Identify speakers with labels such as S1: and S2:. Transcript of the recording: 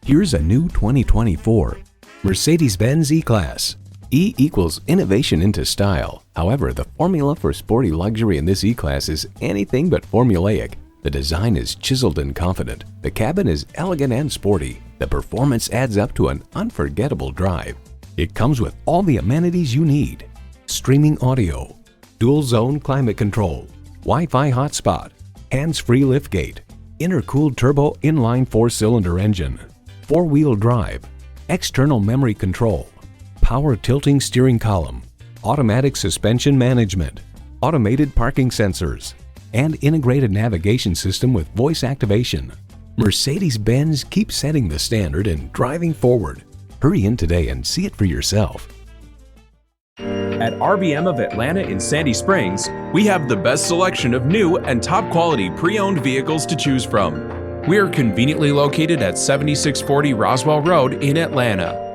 S1: Here's a new 2024 Mercedes-Benz E-Class. E equals innovation into style. However, the formula for sporty luxury in this E-Class is anything but formulaic. The design is chiseled and confident. The cabin is elegant and sporty. The performance adds up to an unforgettable drive. It comes with all the amenities you need. Streaming audio, dual zone climate control, Wi-Fi hotspot, hands-free liftgate, intercooled turbo inline 4-cylinder engine, 4-wheel drive, external memory control, power tilting steering column, automatic suspension management, automated parking sensors, and integrated navigation system with voice activation. Mercedes-Benz keeps setting the standard and driving forward. Hurry in today and see it for yourself.
S2: At RBM of Atlanta in Sandy Springs, we have the best selection of new and top quality pre-owned vehicles to choose from. We are conveniently located at 7640 Roswell Road in Atlanta.